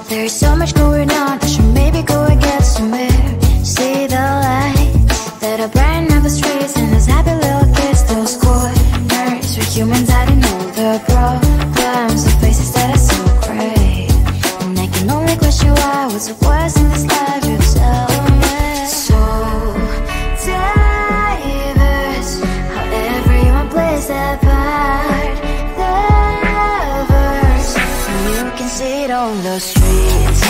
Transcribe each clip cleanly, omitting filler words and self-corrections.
There's so much going on, I should maybe go and get some air. See the lights that are brighten up the streets, and those happy little kids, those corners where humans hiding all the problems, the faces that are so great. And I can only question why, what's the worst in this life, you tell me. So diverse, how everyone plays their part. The verse, and you can see it on the streets.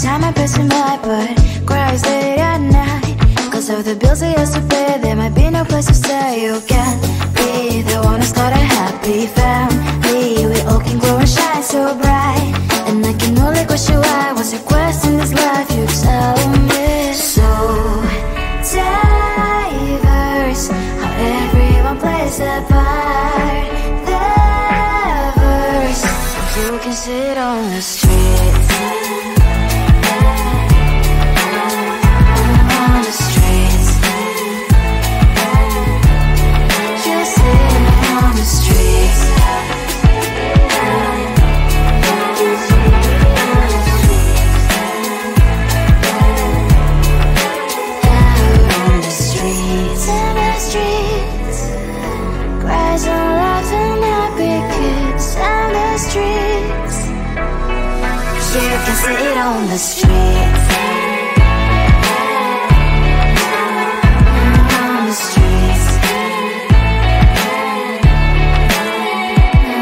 Time I pass him by, but cries late at night. Cause of the bills he has to pay, there might be no place to stay. You can't be the one who's got a happy family. We all can glow and shine so bright. And I can only question why, what's your quest in this life, you tell me. So diverse, how everyone plays their part. The verse, you can sit on the street. Sit on the streets. On the streets.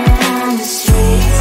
On the streets.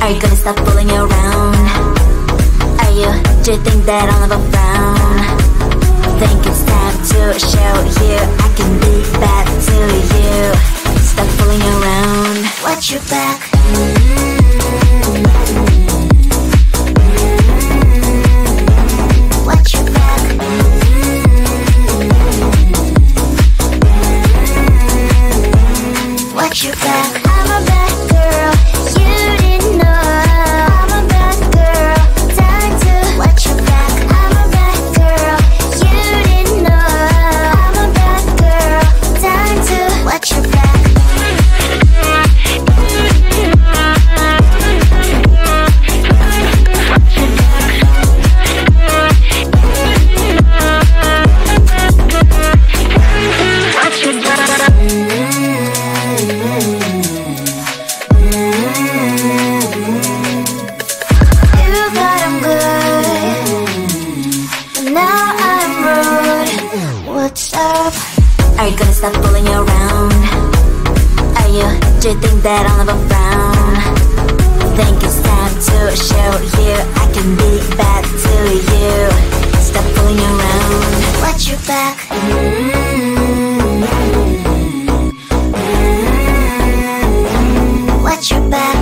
Are you gonna stop fooling around? Do you think that I'll never frown? Think it's time to show you I can be bad to you. Stop fooling around. Watch your back. Watch your back. Watch your back. I'm a bad girl. You didn't know. I'm a bad girl. Time to watch your back. I'm a bad girl. You didn't know. I'm a bad girl. Time to watch your back. Are you gonna stop fooling around? Do you think that I'll never frown? Think it's time to show you I can be bad to you. Stop fooling around. Watch your back. Watch your back.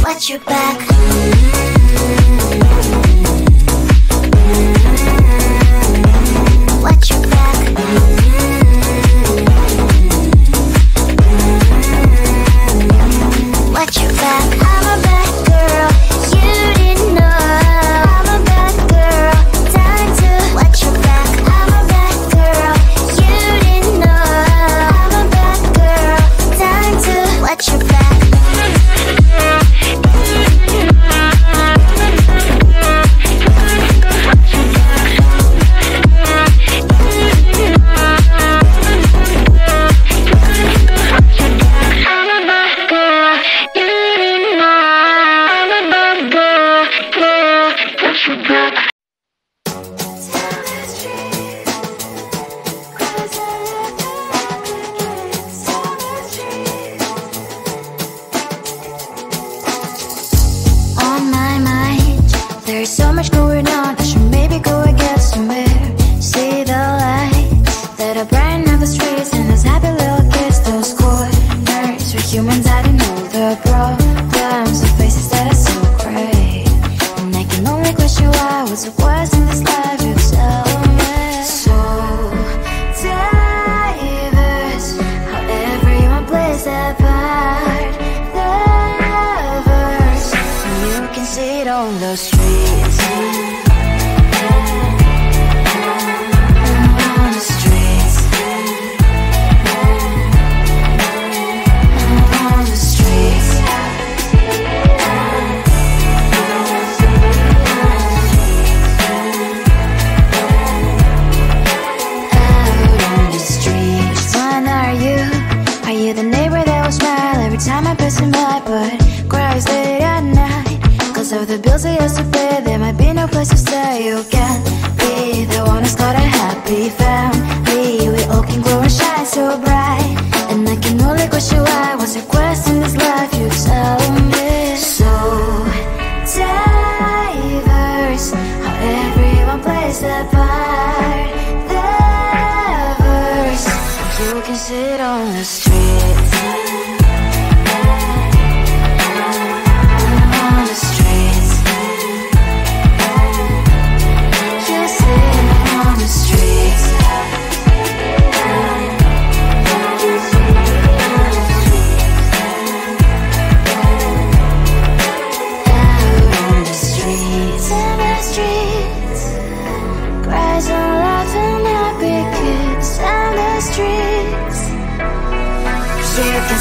Watch your back. Watch your back. Watch your back. I'm a bad girl. You didn't know. I'm a bad girl. Time to watch your back. I'm a bad girl. You didn't know. I'm a bad girl. Time to watch your back. There's so much going on, I should maybe go and get somewhere. See the lights that are brighten up the streets, and those happy little kids, those corners where humans hiding all the problems, the faces that are so gray. And I can only question why, what's the worst in this life, you tell me. So diverse, how everyone plays their part. Lovers, you can see it on the street. Of the bills I used to pay, there might be no place to stay. You can be the one who's got a happy family. We all can grow and shine so bright, and I can only question why. What's your quest in this life, you tell me. So diverse, how everyone plays their part. Diverse, you can sit on the streets.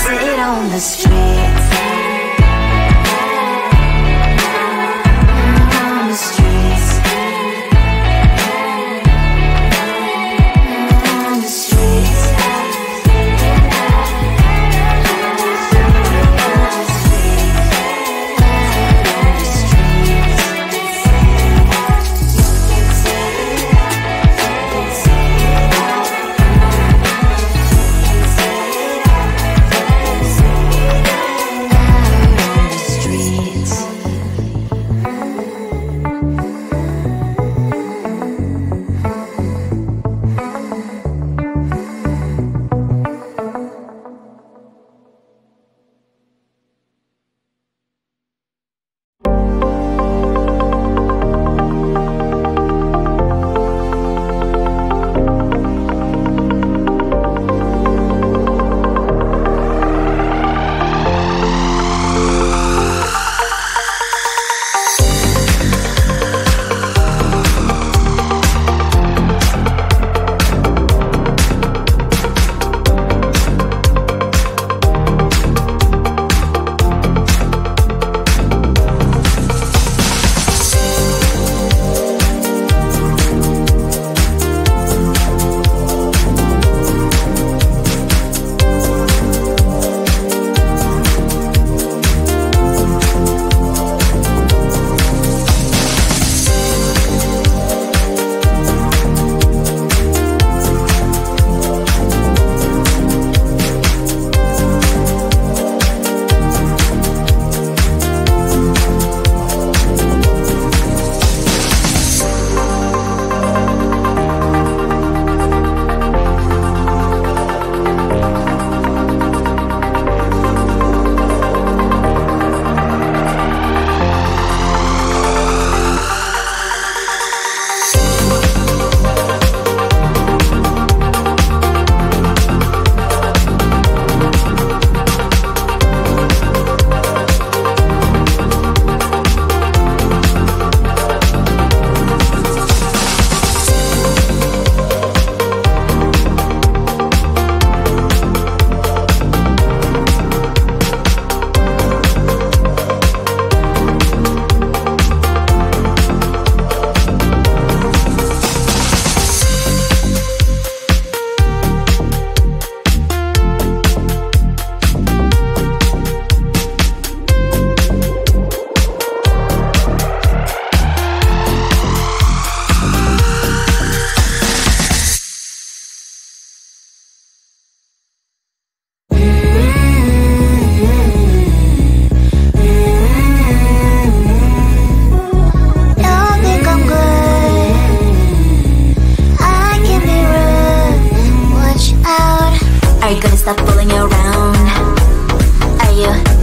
Sit on the streets. On the streets. On the streets.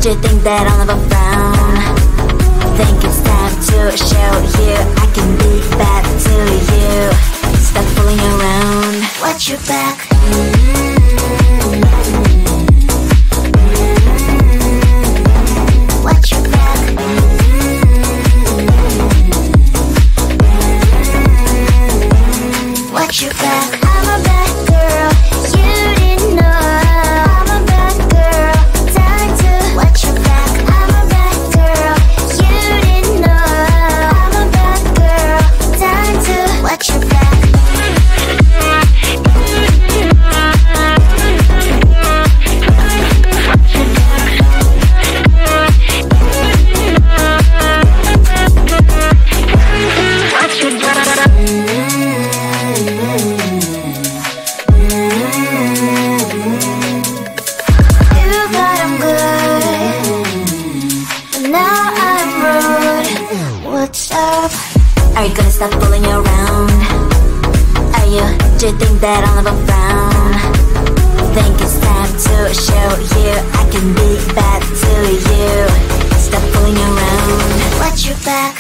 Do you think that I'll never frown? Think it's time to show you I can be bad to you. Stop fooling around. Watch your back. Watch your back. Watch your back. I'm a bad girl. You didn't know. I'm a bad girl. Time to watch your back. I'm a bad girl. You didn't know. I'm a bad girl. Time to watch your back. Are you gonna stop fooling around? Are you, do you think that I'll never frown? Think it's time to show you I can be bad to you. Stop fooling around. Watch your back.